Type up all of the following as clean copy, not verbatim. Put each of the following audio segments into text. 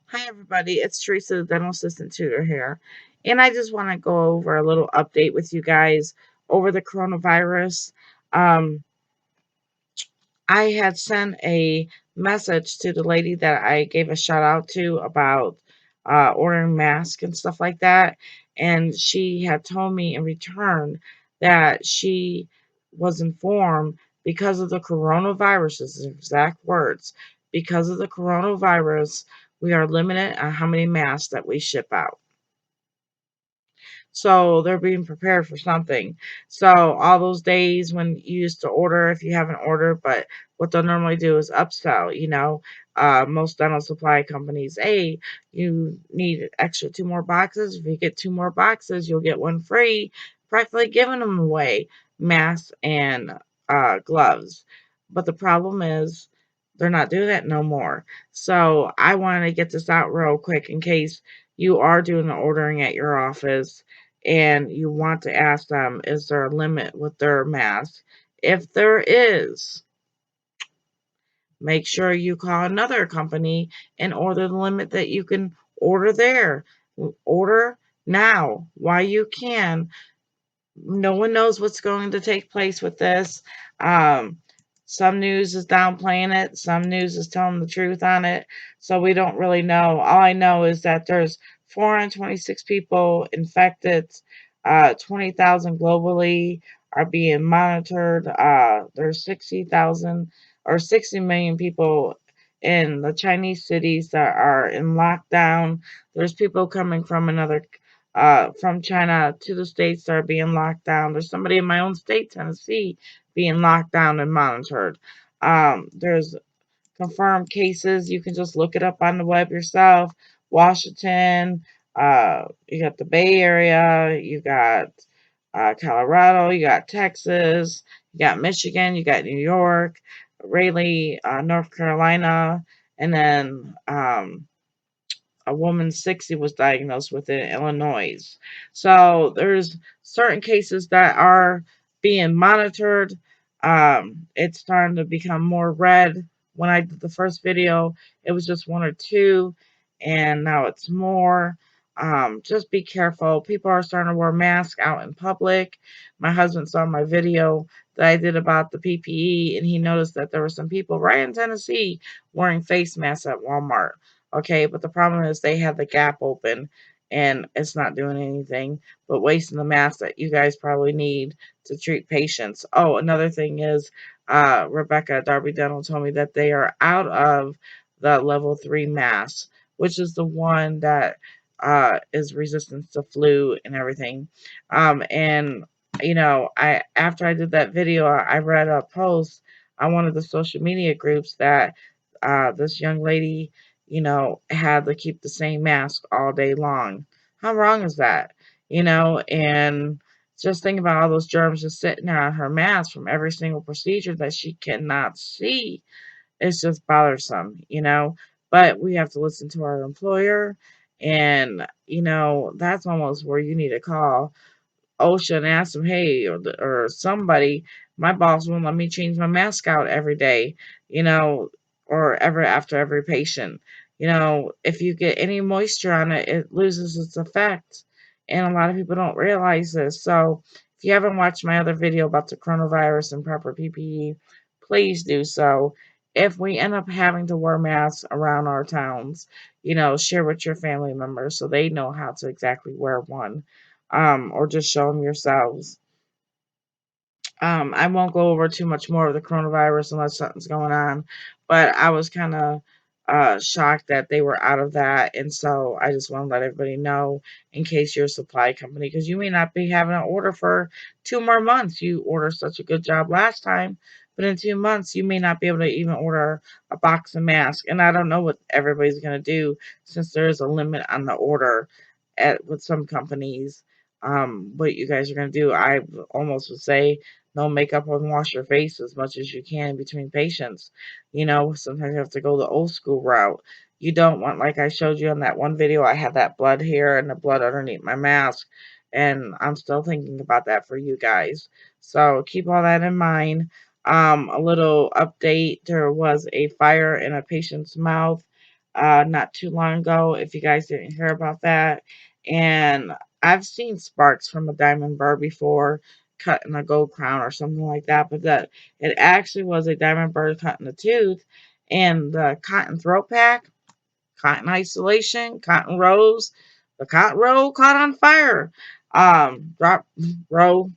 Hi, everybody. It's Teresa, the dental assistant tutor here. And I just want to go over a little update with you guys over the coronavirus. Um, I had sent a message to the lady that I gave a shout out to about ordering masks and stuff like that. And she had told me in return that she was informed because of the coronavirus, is the exact words, because of the coronavirus, we are limited on how many masks that we ship out. So they're being prepared for something. So all those days when you used to order, if you haven't ordered, but what they'll normally do is upsell, most dental supply companies, hey, you need extra two more boxes. If you get two more boxes, you'll get one free, practically giving them away, masks and gloves. But the problem is they're not doing that no more. So I wanted to get this out real quick in case you are doing the ordering at your office and you want to ask them, is there a limit with their mask? If there is, make sure you call another company and order the limit that you can order there. Order now while you can. No one knows what's going to take place with this. Um, some news is downplaying it, some news is telling the truth on it. So we don't really know. All I know is that there's 426 people infected, 20,000 globally are being monitored. There's 60,000 or 60 million people in the Chinese cities that are in lockdown. There's people coming from China to the states that are being locked down. There's somebody in my own state, Tennessee, being locked down and monitored. There's confirmed cases. You can just look it up on the web yourself. Washington, you got the Bay Area, you got Colorado, you got Texas, you got Michigan, you got New York, Raleigh, North Carolina, and then a woman 60 was diagnosed with it in Illinois. So there's certain cases that are being monitored. It's starting to become more red. When I did the first video, it was just one or two, and now it's more. Just be careful. People are starting to wear masks out in public. My husband saw my video that I did about the PPE, and he noticed that there were some people right in Tennessee wearing face masks at Walmart. Okay, but the problem is they have the gap open and it's not doing anything but wasting the mask that you guys probably need to treat patients. Oh, another thing is Rebecca at Darby Dental told me that they are out of the level 3 mask, which is the one that is resistant to flu and everything. And I after I did that video, I read a post on one of the social media groups that this young lady had to keep the same mask all day long. How wrong is that? And just think about all those germs just sitting there on her mask from every single procedure that she cannot see. It's just bothersome. But we have to listen to our employer, and that's almost where you need to call OSHA and ask them, hey, or somebody, my boss won't let me change my mask out every day, you know, or ever after every patient. If you get any moisture on it, it loses its effect. And a lot of people don't realize this. So if you haven't watched my other video about the coronavirus and proper PPE, please do so. If we end up having to wear masks around our towns, share with your family members so they know how to exactly wear one, or just show them yourselves. I won't go over too much more of the coronavirus unless something's going on, but I was kind of shocked that they were out of that, and so I just want to let everybody know in case you're a supply company, because you may not be having an order for 2 more months. You ordered such a good job last time, but in 2 months you may not be able to even order a box of masks, and I don't know what everybody's going to do since there is a limit on the order with some companies. What you guys are going to do, I almost would say no makeup and wash your face as much as you can between patients. Sometimes you have to go the old school route. You don't want, like I showed you on that one video, I had that blood here and the blood underneath my mask. And I'm still thinking about that for you guys. So keep all that in mind. A little update, there was a fire in a patient's mouth. not too long ago, if you guys didn't hear about that. And I've seen sparks from a diamond burr before, cut in a gold crown or something like that, but that it actually was a diamond burr cut in the tooth. And the cotton throat pack, cotton isolation, cotton rose, the cotton roll caught on fire. Drop roll.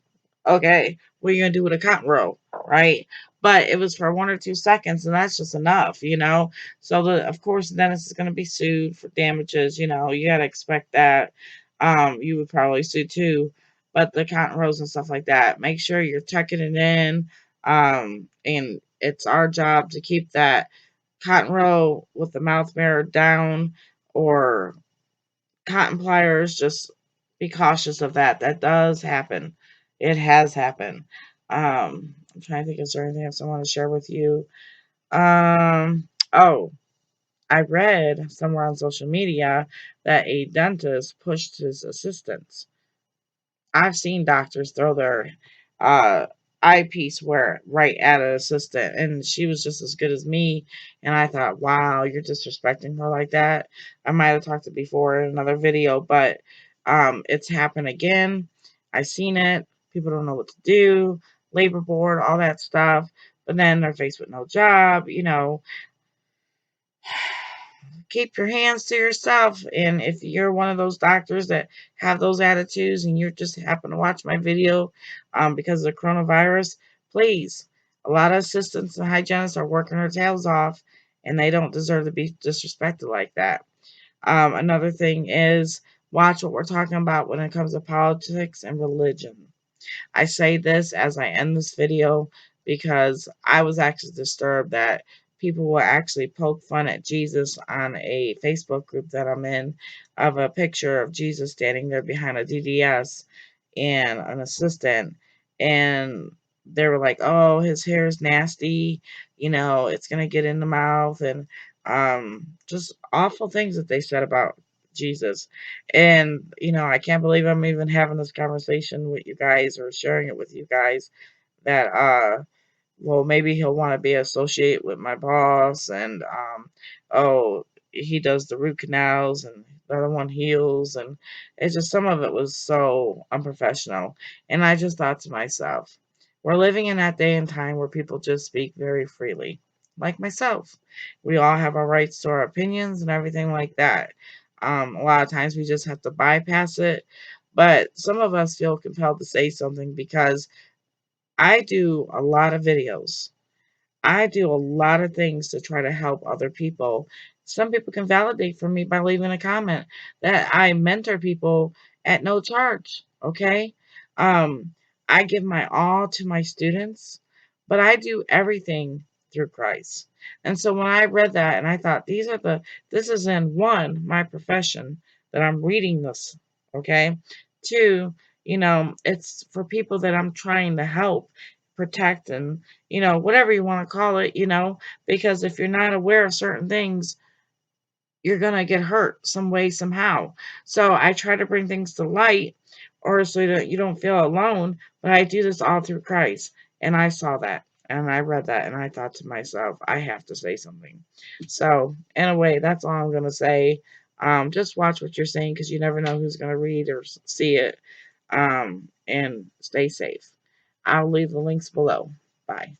Okay, what are you gonna do with a cotton roll, right? But it was for 1 or 2 seconds, and that's just enough, you know. So of course, Dennis is gonna be sued for damages. You know, you gotta expect that. You would probably sue too, but the cotton rolls and stuff like that. Make sure you're tucking it in. And it's our job to keep that cotton roll with the mouth mirror down, or cotton pliers. Just be cautious of that. That does happen. It has happened. I'm trying to think, is there anything else I want to share with you? Oh, I read somewhere on social media that a dentist pushed his assistants. I've seen doctors throw their uh, eyepiece wear right at an assistant, and she was just as good as me. And I thought, wow, you're disrespecting her like that. I might have talked it before in another video, but it's happened again. I seen it. People don't know what to do. Labor board, all that stuff. But then they're faced with no job. You know, keep your hands to yourself. And if you're one of those doctors that have those attitudes and you just happen to watch my video because of the coronavirus, please, a lot of assistants and hygienists are working their tails off, and they don't deserve to be disrespected like that. Another thing is, watch what we're talking about when it comes to politics and religion. I say this as I end this video because I was actually disturbed that people will actually poke fun at Jesus on a Facebook group that I'm in, of a picture of Jesus standing there behind a DDS and an assistant. And they were like, oh, his hair is nasty, you know, it's going to get in the mouth, and just awful things that they said about Jesus. And, you know, I can't believe I'm even having this conversation with you guys or sharing it with you guys, that, well, maybe he'll want to be associated with my boss, and, oh, he does the root canals and the other one heals. And it's just, some of it was so unprofessional. And I just thought to myself, we're living in that day and time where people just speak very freely, like myself. We all have our rights to our opinions and everything like that. A lot of times we just have to bypass it, but some of us feel compelled to say something because I do a lot of videos. I do a lot of things to try to help other people. Some people can validate for me by leaving a comment that I mentor people at no charge. Okay. Um, I give my all to my students, but I do everything through Christ. And so when I read that, and I thought, this is in one, my profession, that I'm reading this. Okay. Two, you know, it's for people that I'm trying to help, protect, and, you know, whatever you want to call it, you know, because if you're not aware of certain things, you're going to get hurt some way, somehow. So I try to bring things to light, or so that you don't feel alone. But I do this all through Christ. And I saw that, and I read that, and I thought to myself, I have to say something. So, in a way, that's all I'm going to say. Just watch what you're saying, because you never know who's going to read or see it. And stay safe. I'll leave the links below. Bye.